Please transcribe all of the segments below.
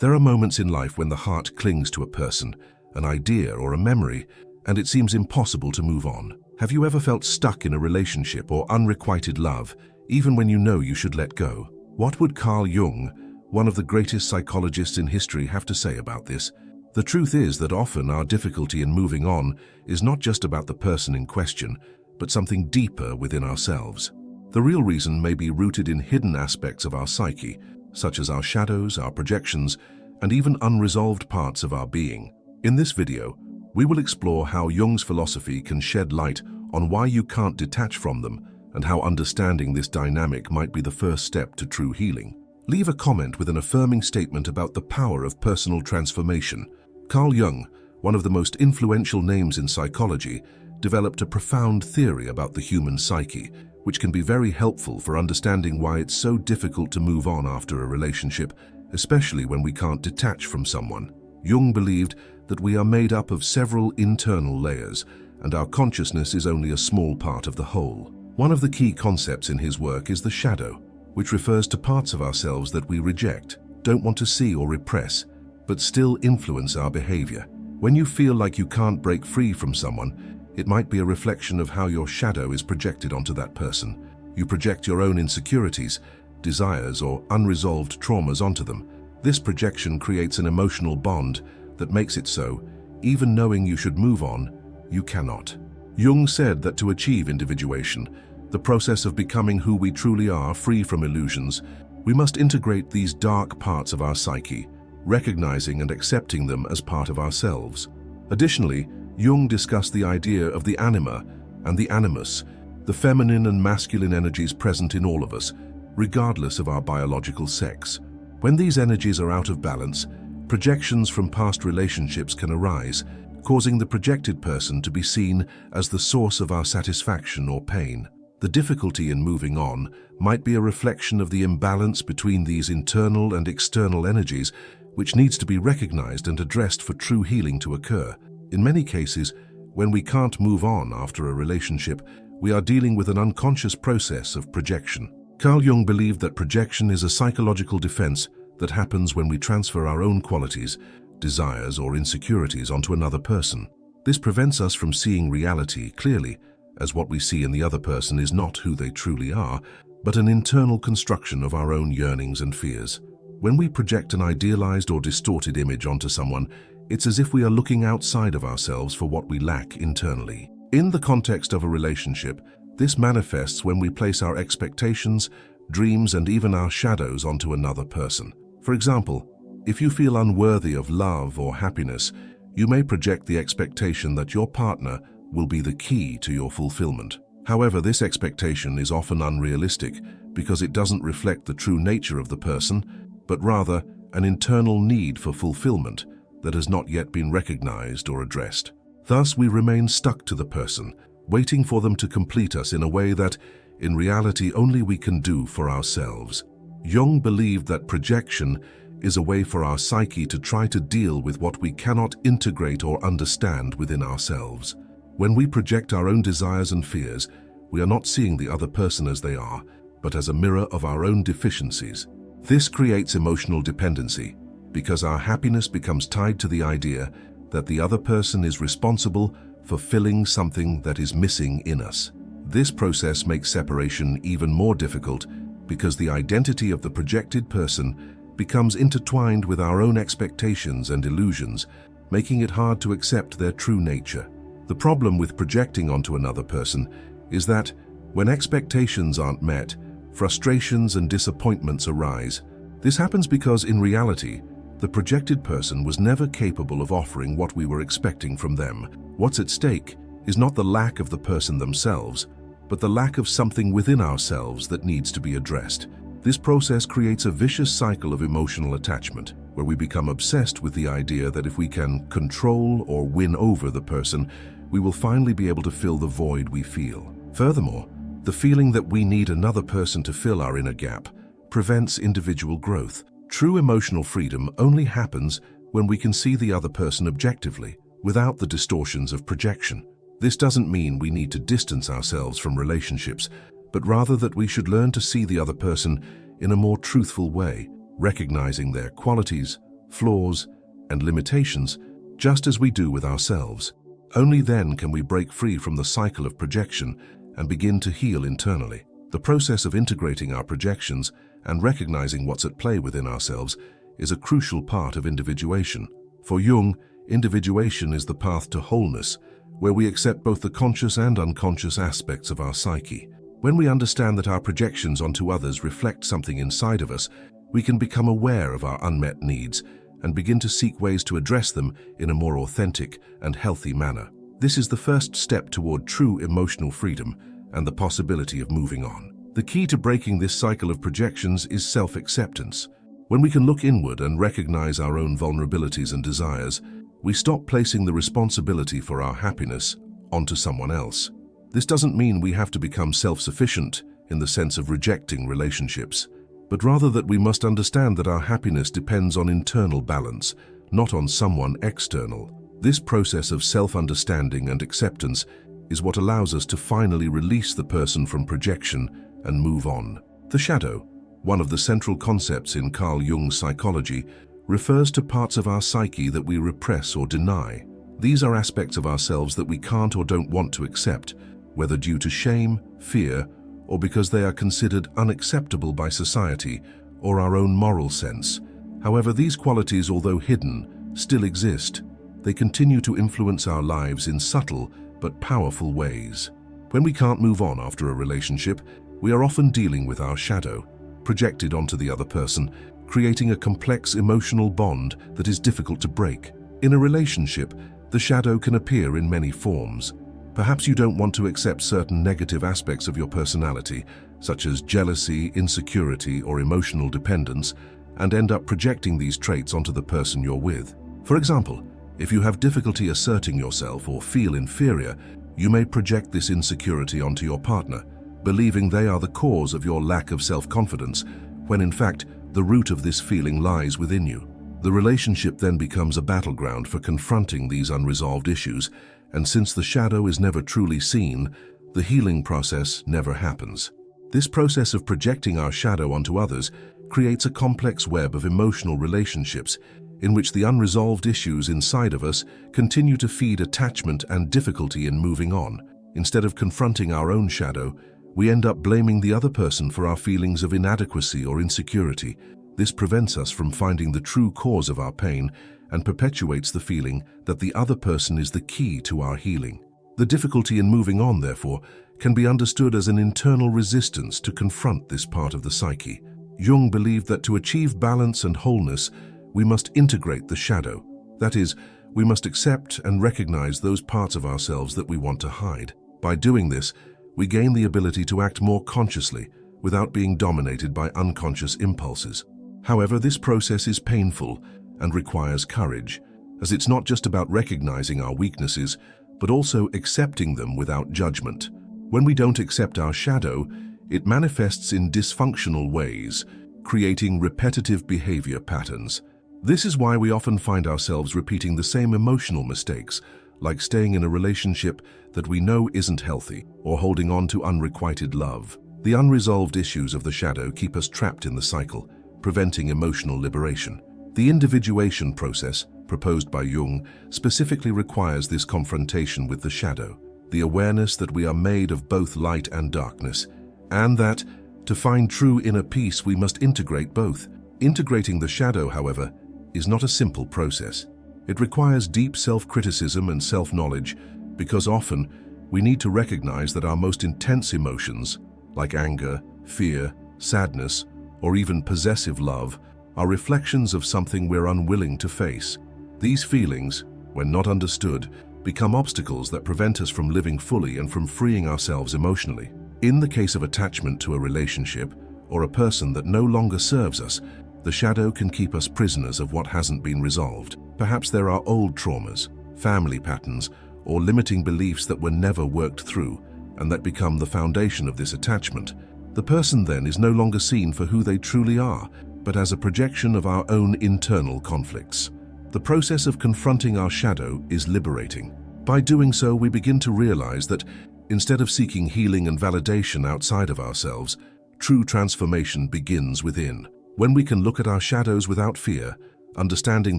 There are moments in life when the heart clings to a person, an idea, or a memory, and it seems impossible to move on. Have you ever felt stuck in a relationship or unrequited love, even when you know you should let go? What would Carl Jung, one of the greatest psychologists in history, have to say about this? The truth is that often our difficulty in moving on is not just about the person in question, but something deeper within ourselves. The real reason may be rooted in hidden aspects of our psyche, such as our shadows, our projections, and even unresolved parts of our being. In this video, we will explore how Jung's philosophy can shed light on why you can't detach from them and how understanding this dynamic might be the first step to true healing. Leave a comment with an affirming statement about the power of personal transformation. Carl Jung, one of the most influential names in psychology, developed a profound theory about the human psyche, which can be very helpful for understanding why it's so difficult to move on after a relationship, especially when we can't detach from someone. Jung believed that we are made up of several internal layers, and our consciousness is only a small part of the whole. One of the key concepts in his work is the shadow, which refers to parts of ourselves that we reject, don't want to see or repress, but still influence our behavior. When you feel like you can't break free from someone, it might be a reflection of how your shadow is projected onto that person. You project your own insecurities, desires, or unresolved traumas onto them. This projection creates an emotional bond that makes it so, even knowing you should move on, you cannot. Jung said that to achieve individuation, the process of becoming who we truly are, free from illusions, we must integrate these dark parts of our psyche, recognizing and accepting them as part of ourselves. Additionally, Jung discussed the idea of the anima and the animus, the feminine and masculine energies present in all of us, regardless of our biological sex. When these energies are out of balance, projections from past relationships can arise, causing the projected person to be seen as the source of our satisfaction or pain. The difficulty in moving on might be a reflection of the imbalance between these internal and external energies, which needs to be recognized and addressed for true healing to occur. In many cases, when we can't move on after a relationship, we are dealing with an unconscious process of projection. Carl Jung believed that projection is a psychological defense that happens when we transfer our own qualities, desires, or insecurities onto another person. This prevents us from seeing reality clearly, as what we see in the other person is not who they truly are, but an internal construction of our own yearnings and fears. When we project an idealized or distorted image onto someone, it's as if we are looking outside of ourselves for what we lack internally. In the context of a relationship, this manifests when we place our expectations, dreams, and even our shadows onto another person. For example, if you feel unworthy of love or happiness, you may project the expectation that your partner will be the key to your fulfillment. However, this expectation is often unrealistic because it doesn't reflect the true nature of the person, but rather an internal need for fulfillment that has not yet been recognized or addressed. Thus, we remain stuck to the person, waiting for them to complete us in a way that, in reality, only we can do for ourselves. Jung believed that projection is a way for our psyche to try to deal with what we cannot integrate or understand within ourselves. When we project our own desires and fears, we are not seeing the other person as they are, but as a mirror of our own deficiencies. This creates emotional dependency, because our happiness becomes tied to the idea that the other person is responsible for filling something that is missing in us. This process makes separation even more difficult because the identity of the projected person becomes intertwined with our own expectations and illusions, making it hard to accept their true nature. The problem with projecting onto another person is that when expectations aren't met, frustrations and disappointments arise. This happens because, in reality, the projected person was never capable of offering what we were expecting from them. What's at stake is not the lack of the person themselves, but the lack of something within ourselves that needs to be addressed. This process creates a vicious cycle of emotional attachment, where we become obsessed with the idea that if we can control or win over the person, we will finally be able to fill the void we feel. Furthermore, the feeling that we need another person to fill our inner gap prevents individual growth. True emotional freedom only happens when we can see the other person objectively, without the distortions of projection. This doesn't mean we need to distance ourselves from relationships, but rather that we should learn to see the other person in a more truthful way, recognizing their qualities, flaws, and limitations, just as we do with ourselves. Only then can we break free from the cycle of projection and begin to heal internally. The process of integrating our projections and recognizing what's at play within ourselves is a crucial part of individuation. For Jung, individuation is the path to wholeness, where we accept both the conscious and unconscious aspects of our psyche. When we understand that our projections onto others reflect something inside of us, we can become aware of our unmet needs and begin to seek ways to address them in a more authentic and healthy manner. This is the first step toward true emotional freedom and the possibility of moving on. The key to breaking this cycle of projections is self-acceptance. When we can look inward and recognize our own vulnerabilities and desires, we stop placing the responsibility for our happiness onto someone else. This doesn't mean we have to become self-sufficient in the sense of rejecting relationships, but rather that we must understand that our happiness depends on internal balance, not on someone external. This process of self-understanding and acceptance is what allows us to finally release the person from projection and move on. The shadow, one of the central concepts in Carl Jung's psychology, refers to parts of our psyche that we repress or deny. These are aspects of ourselves that we can't or don't want to accept, whether due to shame, fear, or because they are considered unacceptable by society or our own moral sense. However, these qualities, although hidden, still exist. They continue to influence our lives in subtle but powerful ways. When we can't move on after a relationship, we are often dealing with our shadow, projected onto the other person, creating a complex emotional bond that is difficult to break. In a relationship, the shadow can appear in many forms. Perhaps you don't want to accept certain negative aspects of your personality, such as jealousy, insecurity, or emotional dependence, and end up projecting these traits onto the person you're with. For example, if you have difficulty asserting yourself or feel inferior, you may project this insecurity onto your partner, believing they are the cause of your lack of self-confidence, when in fact, the root of this feeling lies within you. The relationship then becomes a battleground for confronting these unresolved issues, and since the shadow is never truly seen, the healing process never happens. This process of projecting our shadow onto others creates a complex web of emotional relationships in which the unresolved issues inside of us continue to feed attachment and difficulty in moving on. Instead of confronting our own shadow, we end up blaming the other person for our feelings of inadequacy or insecurity. This prevents us from finding the true cause of our pain and perpetuates the feeling that the other person is the key to our healing. The difficulty in moving on, therefore, can be understood as an internal resistance to confront this part of the psyche. Jung believed that to achieve balance and wholeness, we must integrate the shadow. That is, we must accept and recognize those parts of ourselves that we want to hide. By doing this, we gain the ability to act more consciously without being dominated by unconscious impulses. However, this process is painful and requires courage, as it's not just about recognizing our weaknesses, but also accepting them without judgment. When we don't accept our shadow, it manifests in dysfunctional ways, creating repetitive behavior patterns. This is why we often find ourselves repeating the same emotional mistakes, like staying in a relationship that we know isn't healthy or holding on to unrequited love. The unresolved issues of the shadow keep us trapped in the cycle, preventing emotional liberation. The individuation process, proposed by Jung, specifically requires this confrontation with the shadow, the awareness that we are made of both light and darkness, and that, to find true inner peace, we must integrate both. Integrating the shadow, however, is not a simple process. It requires deep self-criticism and self-knowledge, because often we need to recognize that our most intense emotions, like anger, fear, sadness, or even possessive love, are reflections of something we're unwilling to face. These feelings, when not understood, become obstacles that prevent us from living fully and from freeing ourselves emotionally. In the case of attachment to a relationship or a person that no longer serves us, the shadow can keep us prisoners of what hasn't been resolved. Perhaps there are old traumas, family patterns, or limiting beliefs that were never worked through, and that become the foundation of this attachment. The person then is no longer seen for who they truly are, but as a projection of our own internal conflicts. The process of confronting our shadow is liberating. By doing so, we begin to realize that instead of seeking healing and validation outside of ourselves, true transformation begins within. When we can look at our shadows without fear, understanding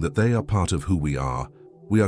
that they are part of who we are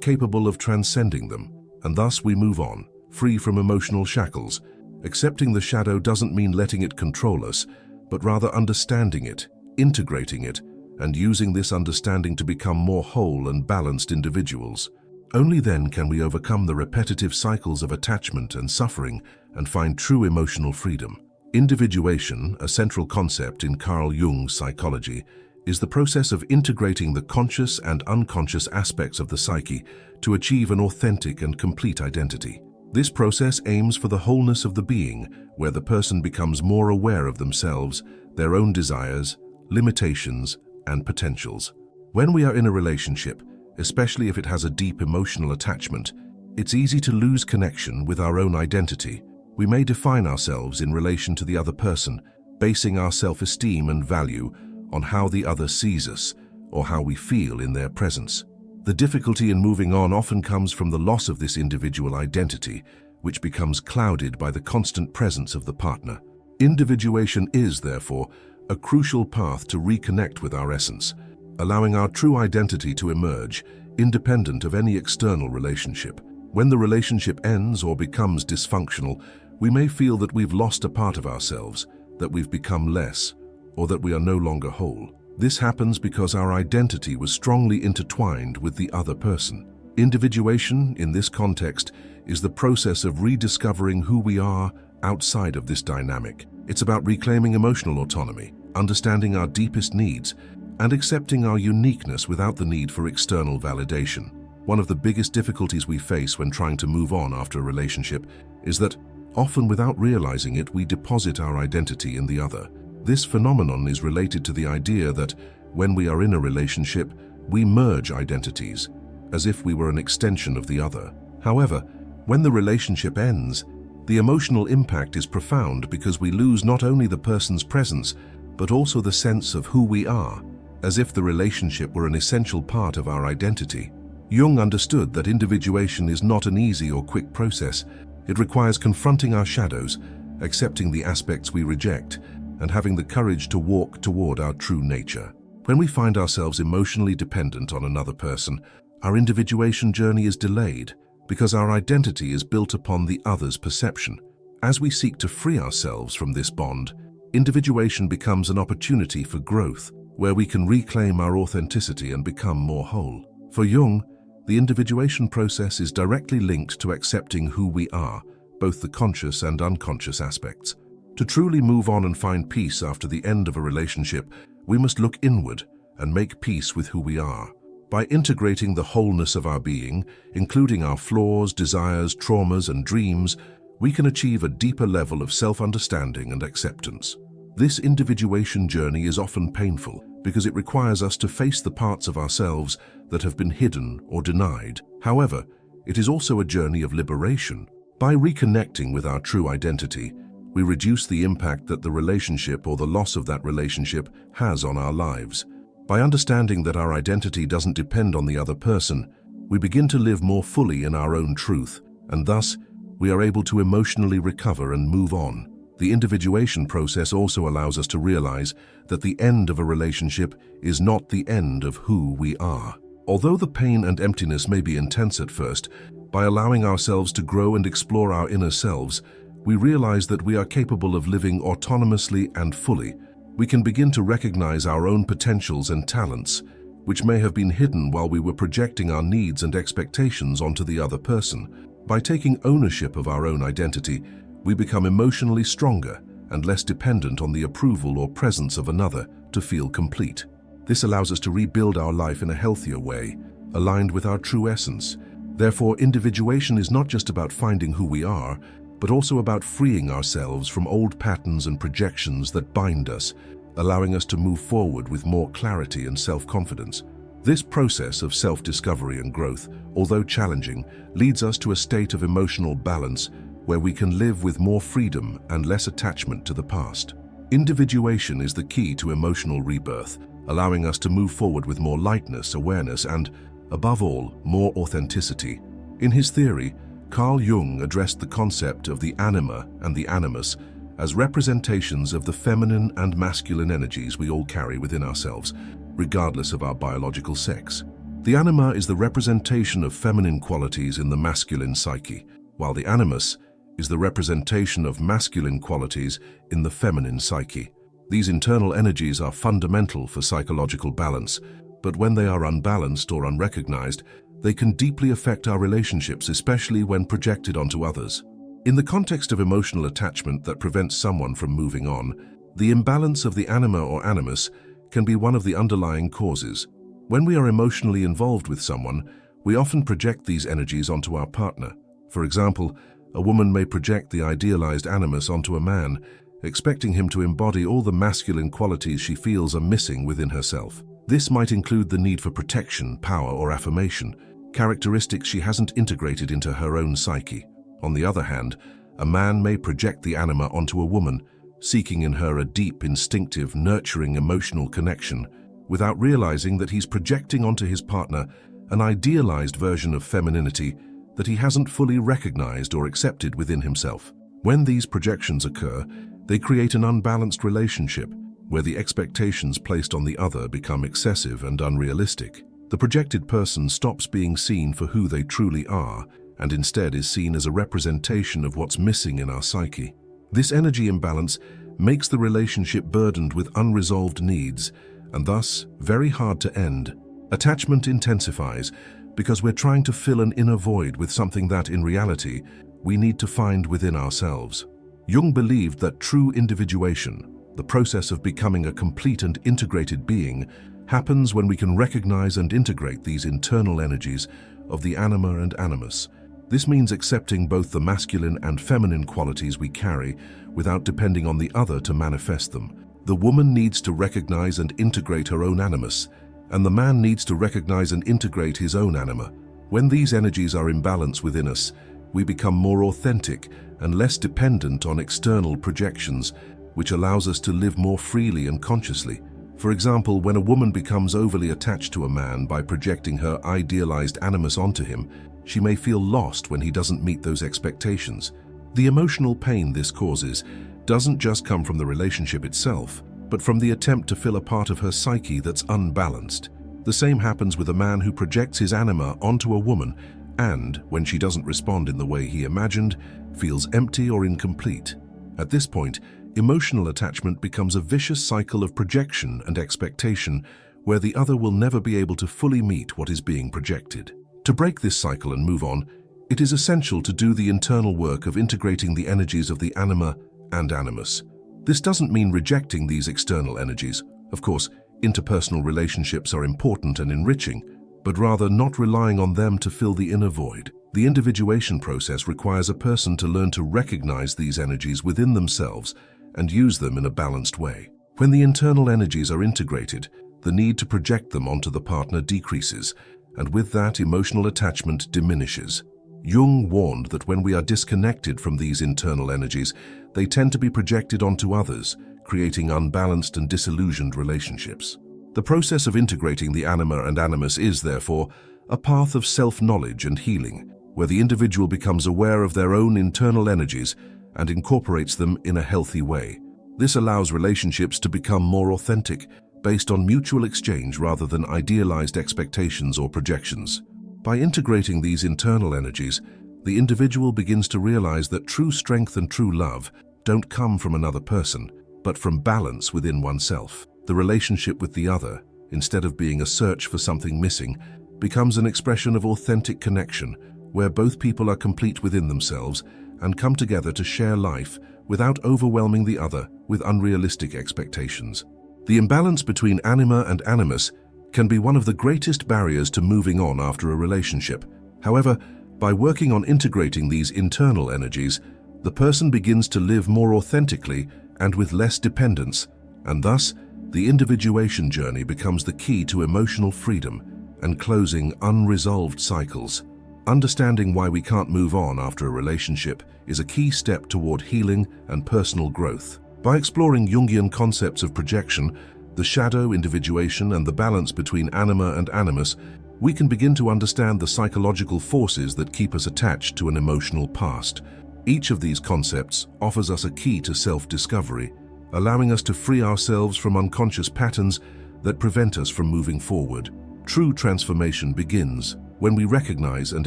capable of transcending them, and thus we move on, free from emotional shackles. Accepting the shadow doesn't mean letting it control us, but rather understanding it, integrating it, and using this understanding to become more whole and balanced individuals. Only then can we overcome the repetitive cycles of attachment and suffering and find true emotional freedom. Individuation, a central concept in Carl Jung's psychology, is the process of integrating the conscious and unconscious aspects of the psyche to achieve an authentic and complete identity. This process aims for the wholeness of the being, where the person becomes more aware of themselves, their own desires, limitations, and potentials. When we are in a relationship, especially if it has a deep emotional attachment, it's easy to lose connection with our own identity. We may define ourselves in relation to the other person, basing our self-esteem and value on how the other sees us or how we feel in their presence. The difficulty in moving on often comes from the loss of this individual identity, which becomes clouded by the constant presence of the partner. Individuation is, therefore, a crucial path to reconnect with our essence, allowing our true identity to emerge, independent of any external relationship. When the relationship ends or becomes dysfunctional, we may feel that we've lost a part of ourselves, that we've become less, or that we are no longer whole. This happens because our identity was strongly intertwined with the other person. Individuation, in this context, is the process of rediscovering who we are outside of this dynamic. It's about reclaiming emotional autonomy, understanding our deepest needs, and accepting our uniqueness without the need for external validation. One of the biggest difficulties we face when trying to move on after a relationship is that, often without realizing it, we deposit our identity in the other. This phenomenon is related to the idea that when we are in a relationship, we merge identities, as if we were an extension of the other. However, when the relationship ends, the emotional impact is profound because we lose not only the person's presence, but also the sense of who we are, as if the relationship were an essential part of our identity. Jung understood that individuation is not an easy or quick process. It requires confronting our shadows, accepting the aspects we reject, and having the courage to walk toward our true nature. When we find ourselves emotionally dependent on another person, our individuation journey is delayed because our identity is built upon the other's perception. As we seek to free ourselves from this bond, individuation becomes an opportunity for growth, where we can reclaim our authenticity and become more whole. For Jung, the individuation process is directly linked to accepting who we are, both the conscious and unconscious aspects. To truly move on and find peace after the end of a relationship, we must look inward and make peace with who we are. By integrating the wholeness of our being, including our flaws, desires, traumas, and dreams, we can achieve a deeper level of self-understanding and acceptance. This individuation journey is often painful because it requires us to face the parts of ourselves that have been hidden or denied. However, it is also a journey of liberation. By reconnecting with our true identity, we reduce the impact that the relationship or the loss of that relationship has on our lives. By understanding that our identity doesn't depend on the other person, we begin to live more fully in our own truth, and thus, we are able to emotionally recover and move on. The individuation process also allows us to realize that the end of a relationship is not the end of who we are. Although the pain and emptiness may be intense at first, by allowing ourselves to grow and explore our inner selves, we realize that we are capable of living autonomously and fully. We can begin to recognize our own potentials and talents, which may have been hidden while we were projecting our needs and expectations onto the other person. By taking ownership of our own identity, we become emotionally stronger and less dependent on the approval or presence of another to feel complete. This allows us to rebuild our life in a healthier way, aligned with our true essence. Therefore, individuation is not just about finding who we are, but also about freeing ourselves from old patterns and projections that bind us, allowing us to move forward with more clarity and self-confidence. This process of self-discovery and growth, although challenging, leads us to a state of emotional balance where we can live with more freedom and less attachment to the past. Individuation is the key to emotional rebirth, allowing us to move forward with more lightness, awareness, and, above all, more authenticity. In his theory, Carl Jung addressed the concept of the anima and the animus as representations of the feminine and masculine energies we all carry within ourselves. regardless of our biological sex. The anima is the representation of feminine qualities in the masculine psyche, while the animus is the representation of masculine qualities in the feminine psyche. These internal energies are fundamental for psychological balance, but when they are unbalanced or unrecognized, they can deeply affect our relationships, especially when projected onto others. In the context of emotional attachment that prevents someone from moving on, the imbalance of the anima or animus can be one of the underlying causes. When we are emotionally involved with someone, we often project these energies onto our partner. For example, a woman may project the idealized animus onto a man, expecting him to embody all the masculine qualities she feels are missing within herself. This might include the need for protection, power, or affirmation, characteristics she hasn't integrated into her own psyche. On the other hand, a man may project the anima onto a woman, seeking in her a deep, instinctive, nurturing emotional connection, without realizing that he's projecting onto his partner an idealized version of femininity that he hasn't fully recognized or accepted within himself. When these projections occur, they create an unbalanced relationship, where the expectations placed on the other become excessive and unrealistic. The projected person stops being seen for who they truly are, and instead is seen as a representation of what's missing in our psyche. This energy imbalance makes the relationship burdened with unresolved needs, and thus very hard to end. Attachment intensifies because we're trying to fill an inner void with something that, in reality, we need to find within ourselves. Jung believed that true individuation, the process of becoming a complete and integrated being, happens when we can recognize and integrate these internal energies of the anima and animus. This means accepting both the masculine and feminine qualities we carry without depending on the other to manifest them. The woman needs to recognize and integrate her own animus, and the man needs to recognize and integrate his own anima. When these energies are in balance within us, we become more authentic and less dependent on external projections, which allows us to live more freely and consciously. For example, when a woman becomes overly attached to a man by projecting her idealized animus onto him, she may feel lost when he doesn't meet those expectations. The emotional pain this causes doesn't just come from the relationship itself, but from the attempt to fill a part of her psyche that's unbalanced. The same happens with a man who projects his anima onto a woman and, when she doesn't respond in the way he imagined, feels empty or incomplete. At this point, emotional attachment becomes a vicious cycle of projection and expectation where the other will never be able to fully meet what is being projected. To break this cycle and move on, it is essential to do the internal work of integrating the energies of the anima and animus. This doesn't mean rejecting these external energies. Of course, interpersonal relationships are important and enriching, but rather not relying on them to fill the inner void. The individuation process requires a person to learn to recognize these energies within themselves and use them in a balanced way. When the internal energies are integrated, the need to project them onto the partner decreases, and with that, emotional attachment diminishes. Jung warned that when we are disconnected from these internal energies, they tend to be projected onto others, creating unbalanced and disillusioned relationships. The process of integrating the anima and animus is, therefore, a path of self-knowledge and healing, where the individual becomes aware of their own internal energies and incorporates them in a healthy way. This allows relationships to become more authentic, based on mutual exchange rather than idealized expectations or projections. By integrating these internal energies, the individual begins to realize that true strength and true love don't come from another person, but from balance within oneself. The relationship with the other, instead of being a search for something missing, becomes an expression of authentic connection, where both people are complete within themselves and come together to share life without overwhelming the other with unrealistic expectations. The imbalance between anima and animus can be one of the greatest barriers to moving on after a relationship. However, by working on integrating these internal energies, the person begins to live more authentically and with less dependence, and thus, the individuation journey becomes the key to emotional freedom and closing unresolved cycles. Understanding why we can't move on after a relationship is a key step toward healing and personal growth. By exploring Jungian concepts of projection, the shadow, individuation, and the balance between anima and animus, we can begin to understand the psychological forces that keep us attached to an emotional past. Each of these concepts offers us a key to self-discovery, allowing us to free ourselves from unconscious patterns that prevent us from moving forward. True transformation begins when we recognize and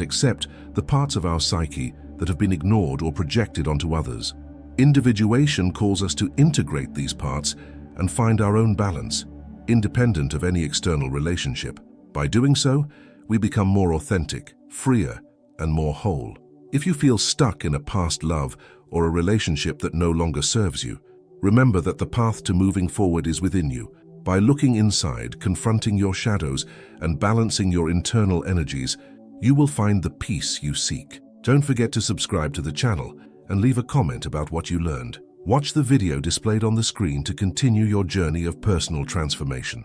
accept the parts of our psyche that have been ignored or projected onto others. Individuation calls us to integrate these parts and find our own balance, independent of any external relationship. By doing so, we become more authentic, freer, and more whole. If you feel stuck in a past love or a relationship that no longer serves you, remember that the path to moving forward is within you. By looking inside, confronting your shadows, and balancing your internal energies, you will find the peace you seek. Don't forget to subscribe to the channel and leave a comment about what you learned. Watch the video displayed on the screen to continue your journey of personal transformation.